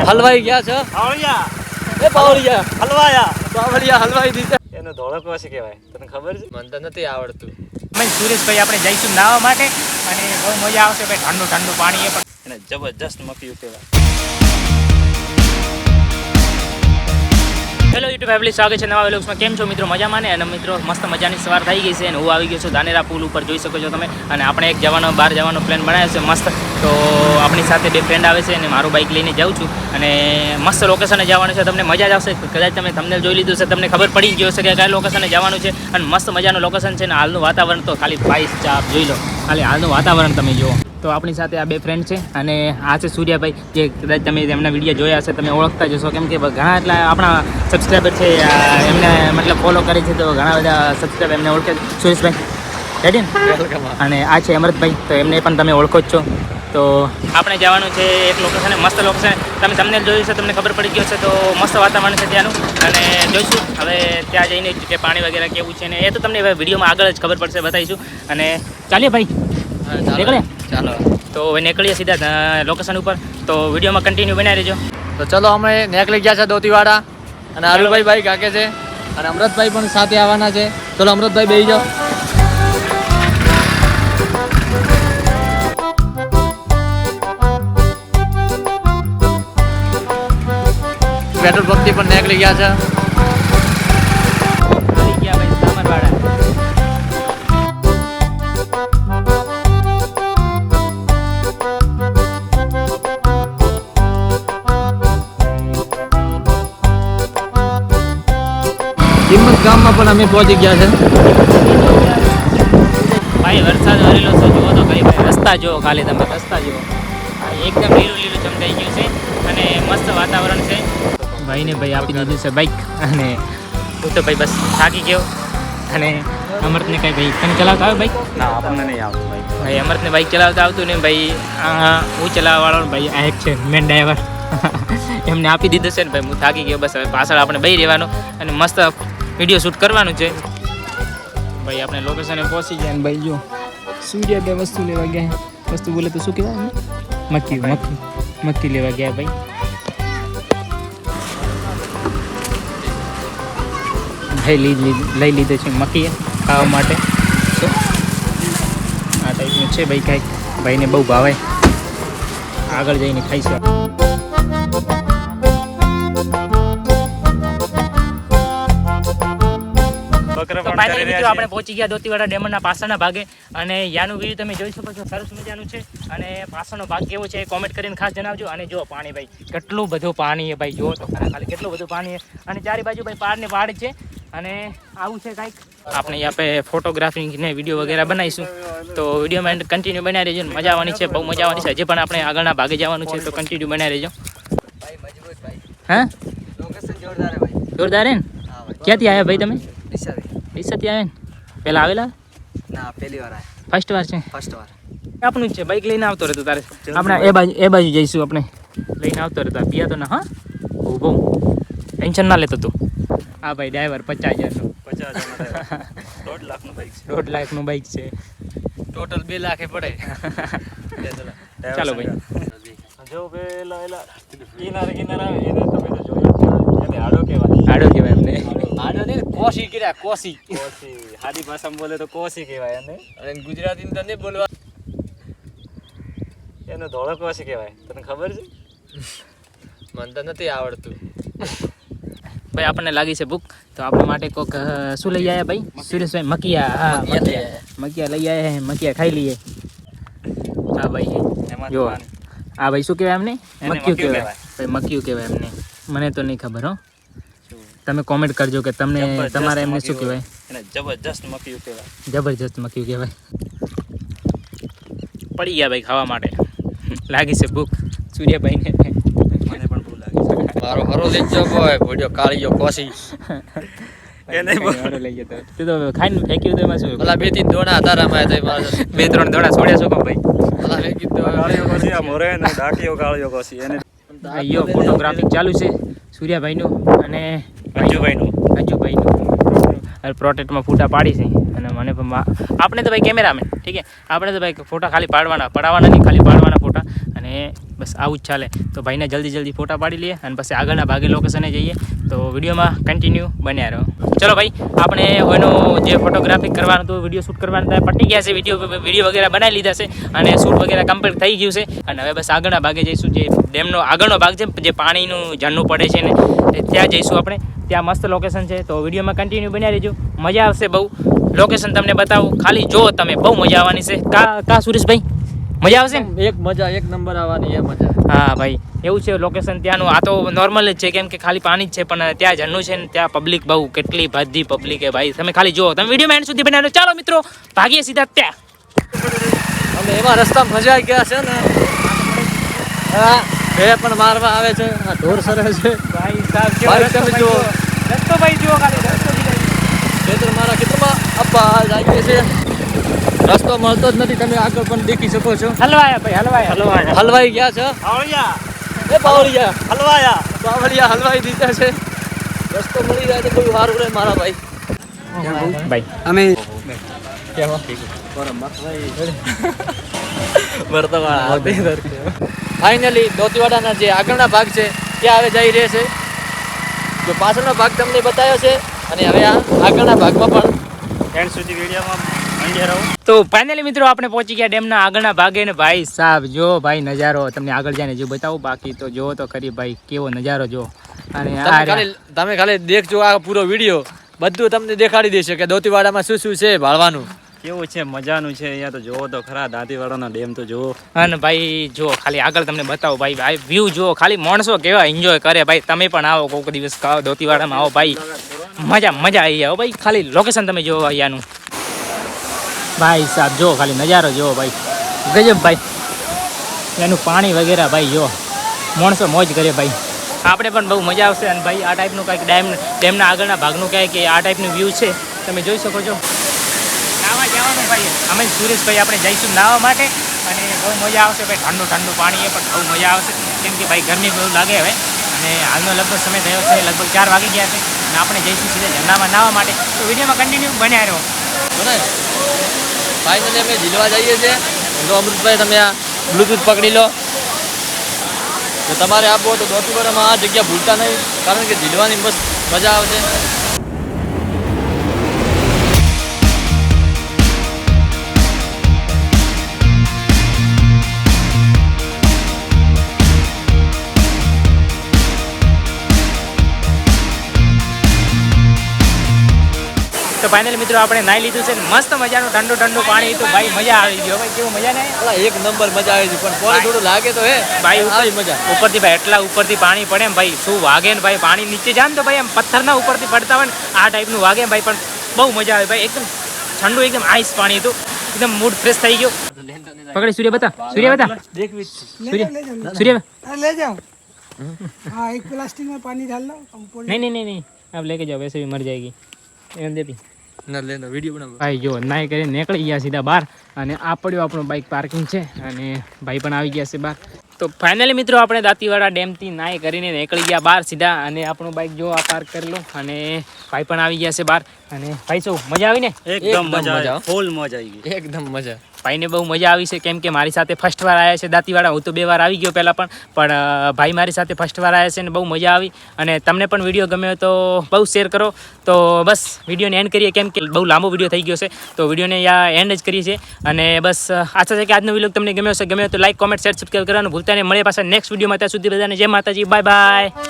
હલવાઈ ગયા છે પાવળિયા એ પાવળિયા હલવાયા પાવળિયા હલવાઈ દીધા. એનો ધોળો કોશી કહેવાય તને ખબર છે? મને તો નથી આવડતું. અમે સુરેશભાઈ આપણે જઈશું નાહવા માટે અને બહુ મજા આવશે ભાઈ. ઠંડુ ઠંડુ પાણી એ પણ એને જબરજસ્ત મક્યું કહેવાય. હેલો યુટ્યુબ ફેમિલી, સ્વાગત છે નવા વ્લોગ્સમાં. કેમ છો મિત્રો? મજામાં ને? અને મિત્રો મસ્ત મજાની સવાર થઈ ગઈ છે અને હું આવી ગયો છું ધાનેરા પુલ ઉપર, જોઈ શકો છો તમે. અને આપણે એક બહાર જવાનો પ્લાન બનાવ્યો છે મસ્ત. તો આપણી સાથે બે ફ્રેન્ડ આવે છે અને મારું બાઇક લઈને જાઉં છું અને મસ્ત લોકેશને જવાનું છે. તમને મજા જ આવશે. કદાચ તમે થંબનેલ જોઈ લીધું છે, તમને ખબર પડી ગયો છે કે કયા લોકેશને જવાનું છે. અને મસ્ત મજાનું લોકેશન છે ને હાલનું વાતાવરણ તો ખાલી પાઈસ ચાપ જોઈ લો. ખાલી હાલનું વાતાવરણ તમે જુઓ. તો આપણી સાથે આ બે ફ્રેન્ડ છે અને આ છે સૂર્યાભાઈ, જે કદાચ તમે એમના વિડીયો જોયા હશે, તમે ઓળખતા જશો. કેમ કે ઘણા એટલા આપણા સબસ્ક્રાઈબર છે એમને મતલબ ફોલો કરે છે, તો ઘણા બધા સબસ્ક્રાઈબર એમને ઓળખે છે. સુરેશભાઈ રેડી ને? અને આ છે અમૃતભાઈ, તો એમને પણ તમે ઓળખો જ છો. તો આપણે જવાનું છે એક લોકેશન, મસ્ત લોકેશન. તમે તમને જોયું છે, તમને ખબર પડી ગયો છે. તો મસ્ત વાતાવરણ છે ત્યાંનું અને જોઈશું હવે ત્યાં જઈને કે પાણી વગેરે કેવું છે ને એ તો તમને વિડીયોમાં આગળ જ ખબર પડશે, બતાવીશું. અને ચાલીએ ભાઈ, નીકળે ચાલો તો હવે નીકળીએ સીધા લોકેશન ઉપર. તો વિડીયોમાં કન્ટિન્યુ બનાવી રહેજો. તો ચલો અમે નીકળી ગયા છે દોતીવાડા અને અરુભાઈ બાઈક હાકે છે અને અમૃતભાઈ પણ સાથે આવવાના છે. ચલો અમૃતભાઈ બેસી જાઓ. પેટ્રોલ પંપથી પણ નીકળી ગયા છે. આવી ગયા ભાઈ સામરવાડા. કિંમત ગામમાં પણ અમે પહોંચી ગયા છે. ભાઈ વરસાદ વરેલો છે, જુઓ તો ખરી ભાઈ. રસ્તા જુઓ, ખાલી તમે રસ્તા જુઓ. એકદમ લીલું લીલું ચમકાઈ ગયું છે અને મસ્ત વાતાવરણ છે. ભાઈને ભાઈ આપી દીધું છે બાઈક અને હું તો ભાઈ બસ થાકી ગયો. અને અમૃતને કાંઈ ભાઈ તમે ચલાવતા આવે બાઈક? ના, આપણને નહીં આવતું ભાઈ. ભાઈ અમૃતને બાઈક ચલાવતા આવતું ને ભાઈ. હું ચલાવવાવાળો ભાઈ આ એક છે મેન ડ્રાઈવર. એમને આપી દીધું છે ને ભાઈ, હું થાકી ગયો. બસ હવે પાછળ આપણે બેસી રહેવાનું અને મસ્ત વિડીયો શૂટ કરવાનું છે. ભાઈ આપણે લોકેશને પહોંચી ગયા ને ભાઈ જો સૂર્ય બે વસ્તુ લેવા ગયા. વસ્તુ બોલે તો શું કહેવાય? મક્કી લેવા ગયા ભાઈ. ભાઈ લઈ લીધો છે મક્કી ખાવા માટે. આ ટાઈપનું છે ભાઈ, કાંઈક ભાઈને બહુ ભાવે. આગળ જઈને ખાઈશું. ફાઇનલી મિત્રો આપણે પહોંચી ગયા દોતીવાડા ડેમના પાછળના ભાગે અને યાનું વ્યૂ તમે જોઈ શકો છો, સરસ મજાનું છે. અને પાછળનો ભાગ કેવો છે એ કોમેન્ટ કરીને ખાસ જણાવજો. અને જો પાણી ભાઈ, કેટલું બધું પાણી છે ભાઈ, જુઓ તો ખાલી કેટલું બધું પાણી છે. અને ચારે બાજુ ભાઈ પહાડ ને પહાડ છે અને આવું છે કાંઈક. આપણે અહીંયા પે ફોટોગ્રાફી ને વિડીયો વગેરે બનાવીશું. તો વિડીયોમાં કન્ટિન્યુ બનાવી રહેજો. મજા આવવાની છે, બહુ મજા આવવાની છે. હજી પણ આપણે આગળના ભાગે જવાનું છે, તો કન્ટિન્યુ બનાવી રહેજો. હા, જોરદાર હે ને? ક્યાંથી આવ્યા ભાઈ તમે? ડીસાથી આવ્યા ને? પહેલાં આવેલા? ના, પહેલી વાર ફર્સ્ટ વાર છે? ફર્સ્ટ વાર. આપણું જ છે, બાઈક લઈને આવતો રહેતો તારે. આપણે એ બાજુ જઈશું, આપણે લઈને આવતો રહેતા. પિયા તો ના, હા બહુ ટેન્શન ના લેતો તું. હા ભાઈ ડ્રાઈવર 50,000નો. 50,000 1.5 લાખનું બાઈક છે. 1.5 લાખનું બાઈક છે. ટોટલ 2 લાખ પડે. ચાલો ભાઈ. જો પેલા એલા કિનારે આવે એને તમે તો જોયા એને આડો કહેવાય. આડો કહેવાય એમને. આડો ને કોશી કર્યા, કોશી. કોસી, હાદી ભાષામાં બોલે તો કોસી કહેવાય એને. અને ગુજરાતીમાં તો નહીં બોલવા. એનો ધોળો કોસી કહેવાય. તને ખબર છે? મને તો નથી આવડતું. ભાઈ આપણને લાગી છે ભૂખ, તો આપણા માટે કોક શું લઈ આવ્યા ભાઈ? સુરેશભાઈ મકિયા. હા, મકિયા લઈ આવ્યા. મકિયા ખાઈ લઈએ. હા ભાઈ જો હા ભાઈ શું કહેવાય એમને? મક્યું કહેવાય ભાઈ, મક્યું કહેવાય એમને. મને તો નહીં ખબર હો. તમે કોમેન્ટ કરજો કે તમને તમારે એમને શું કહેવાય. એને જબરજસ્ત મક્યું કહેવાય. જબરજસ્ત મક્યું કહેવાય. પડી ગયા ભાઈ ખાવા માટે. લાગી છે ભૂખ સૂર્યભાઈને. મને પણ બહુ લાગે છે. મારો હરો લઈ ગયો બોય, ભોડ્યો કાળીયો કોશી. એને લઈ ગયો તો તો ખાઈને ફેંક્યું તો એમાં શું? ઓલા 2-3 દોણા હતા રમાય તો મારે 2-3 દોડા છોડ્યા છો ભાઈ? ઓલા ફેંકી તો કાળિયો કોસી આ મોરે ને ડાકીયો કાળિયો કોસી એને ભાઈઓ ફોટોગ્રાફી ચાલુ છે સૂર્યાભાઈનું અને અંજુભાઈનું. પ્રોટેક્ટમાં ફોટા પાડી છે અને મને પણ આપણે તો ભાઈ કેમેરામેન, ઠીક છે. આપણે તો ભાઈ ફોટા ખાલી પડાવવાના નહીં, ખાલી પાડવાના ફોટા. અને બસ આવું જ ચાલે. તો ભાઈને જલ્દી ફોટા પાડી લઈએ અને પછી આગળના ભાગે લોકેશને જઈએ. તો વિડીયોમાં કન્ટિન્યુ બન્યા રહો. ચલો ભાઈ, આપણે એનો જે ફોટોગ્રાફી કરવાનું હતું, વિડીયો શૂટ કરવાનું હતા, પટી ગયા છે. વિડીયો વગેરે બનાવી લીધા છે અને શૂટ વગેરે કમ્પ્લીટ થઈ ગયું છે. અને હવે બસ આગળના ભાગે જઈશું. જે ડેમનો આગળનો ભાગ છે, જે પાણીનું ઝરણું પડે છે ને ત્યાં જઈશું આપણે. ત્યાં મસ્ત લોકેશન છે. તો વિડીયોમાં કન્ટિન્યુ બન્યા રહેજો. મજા આવશે બહુ. લોકેશન તમને બતાવું, ખાલી જો તમે, બહુ મજા આવવાની છે. કા સુરેશભાઈ, મજા આવશે ને? એક નંબર આવવાની એ મજા. હા ભાઈ, એવું છે લોકેશન ત્યાંનું. આ તો નોર્મલ જ છે, કેમ કે ખાલી પાણી જ છે, પણ ત્યાં ઝરણું છે ને ત્યાં પબ્લિક બહુ, કેટલી બધી પબ્લિક છે ભાઈ. તમે ખાલી જુઓ, તમે વિડીયોમાં એન્ડ સુધી બનાવો. ચાલો મિત્રો, ભાગીએ સીધા ત્યાં. અમે એવા રસ્તા ફસાઈ ગયા છે ને, હા બે પણ મારવા આવે છે, આ ઢોર સરે છે. ભાઈ સાહેબ, ભાઈ તમે જુઓ, રસ્તો ભાઈ જુઓ, ખાલી રસ્તો ખેતર મારા ખેતરમાં અબ્બા લાગીએ છે. રસ્તો મળતો જ નથી, તમે આગળ પણ દેખી શકો છો. હલવાયા ભાઈ, હલવાયા. હલવાઈ ગયા છે. એ બાવળિયા હલવાઈ દીધા છે. રસ્તો મળી જાય તો કોઈ વારું રહે મારા ભાઈ. ભાઈ અમે ફાઇનલી દોતીવાડાના જે આગળના ભાગ છે ત્યાં હવે જઈ રહે છે. જો પાછળનો ભાગ તમને બતાવ્યો છે અને હવે આ આગળના ભાગમાં પણ એન્ડ સુધી વિડીયોમાં બન્યા રહો. તો ફાઇનલી મિત્રો આપણે પહોંચી ગયા ડેમના આગળના ભાગે ને ભાઈ સાહેબ જો ભાઈ નજારો તમને આગળ જઈને જો બતાવું. બાકી તો જો તો ખરી ભાઈ, કેવો નજારો જો. અને તમે ખાલી દેખજો આ પૂરો વિડીયો, બધું તમને દેખાડી દેશે કે દોતીવાડામાં શું શું છે ભાળવાનું. કેવું છે, મજાનું છે. અહીંયા તો જોવો તો ખરા, દાંતીવાડાનો ડેમ તો જોવો. અને ભાઈ જો ખાલી આગળ તમને બતાવો ભાઈ, ભાઈ વ્યૂ જુઓ. ખાલી માણસો કેવા એન્જોય કરે ભાઈ. તમે પણ આવો કોઈક દિવસ દોતીવાડામાં આવો ભાઈ, મજા આવી આવો ભાઈ. ખાલી લોકેશન તમે જુઓ અહીંયાનું ભાઈ સાહેબ, જો ખાલી નજારો જુઓ ભાઈ, ગજબ ભાઈ. એનું પાણી વગેરે ભાઈ જો, માણસો મોજ કરે ભાઈ. આપણે પણ બહુ મજા આવશે. અને ભાઈ આ ટાઈપનું કંઈક ડેમના આગળના ભાગનું કહે કે આ ટાઈપનું વ્યૂ છે, તમે જોઈ શકો છો. નાવા જવાનું ભાઈ, અમે સુરેશભાઈ આપણે જઈશું નાવા માટે. અને બહુ મજા આવશે ભાઈ. ઠંડુ પાણી એ પણ બહુ મજા આવશે, કેમ કે ભાઈ ગરમી બહુ લાગે હવે. અને હાલનો લગભગ સમય થયો છે, લગભગ 4 વાગી ગયા છે. અને આપણે જઈશું સીધા ઝરણામાં નાવા માટે. તો વિડીયોમાં કન્ટિન્યુ બન્યા રહો. ફાઇનલી અમે ઝીલવા જઈએ છીએ. તો અમૃતભાઈ તમે આ બ્લૂટૂથ પકડી લો. તો તમારે આપવો તો દોતીવાડામાં આ જગ્યા ભૂલતા નહીં, કારણ કે ઝીલવાની બસ મજા આવશે. તો ફાઇનલી મિત્રો આપણે નાહી લીધું છે. મસ્ત મજાનું ઠંડુ પાણી. તો ભાઈ મજા આવી ગયો ભાઈ. કેવું મજા નહીં? એક નંબર મજા આવી છે, પણ પાણી થોડું લાગે તો હે ભાઈ. આવી મજા ઉપરથી ભાઈ એટલા ઉપરથી પાણી પડે એમ ભાઈ, શું વાગે ને ભાઈ. પાણી નીચે જાય ને તો ભાઈ એમ પથ્થરના ઉપરથી પડતા હોય ને આ ટાઈપનું વાગે ભાઈ. પણ બહુ મજા આવે ભાઈ. એકદમ ઠંડુ, એકદમ આઈસ પાણી હતું. એકદમ મૂડ ફ્રેશ થઈ ગયો. પકડી સૂર્ય બતા, સૂર્ય ले जाओ। हाँ, एक प्लास्टिक में पानी डाल लो। नहीं अब लेके जाओ, वैसे भी मर जाएगी. એમ દેતી ના લે વિડીયો બનાવો ભાઈ. જો નાઈ કરીને નીકળી ગયા સીધા બહાર. અને આ પડ્યો આપણો બાઇક પાર્કિંગ છે. અને ભાઈ પણ આવી ગયા છે બહાર. તો ફાઇનલી મિત્રો આપણે દાંતીવાડા ડેમથી નાઈ કરીને નીકળી ગયા બહાર સીધા. અને આપણું બાઇક જો આ પાર્ક કરેલું. અને ભાઈ પણ આવી ગયા છે બહાર. અને ભાઈ શું મજા આવી ને? એકદમ મજા, ફૂલ મજા આવી ગઈ. એકદમ મજા. ભાઈને બહુ મજા આવી છે, કેમ કે મારી સાથે ફર્સ્ટ વાર આવ્યા છે દાંતીવાડા. હું તો 2 વાર આવી ગયો પહેલાં પણ ભાઈ મારી સાથે ફર્સ્ટ વાર આવ્યા છે અને બહુ મજા આવી. અને તમને પણ વિડીયો ગમ્યો તો બહુ શેર કરો. તો બસ વિડીયોને એન્ડ કરીએ, કેમ કે બહુ લાંબો વિડીયો થઈ ગયો છે. તો વિડીયોને એન્ડ જ કરીએ છીએ. અને બસ આશા છે કે આજનો વિડીયો તમને ગમ્યો તો લાઈક, કોમેન્ટ, શેર, સબસ્ક્રાઈબ કરવાનું ભૂલતા નહીં. મળીએ પાછા નેક્સ્ટ વિડીયોમાં. ત્યાં સુધી બધાને જય માતાજી, બાય બાય.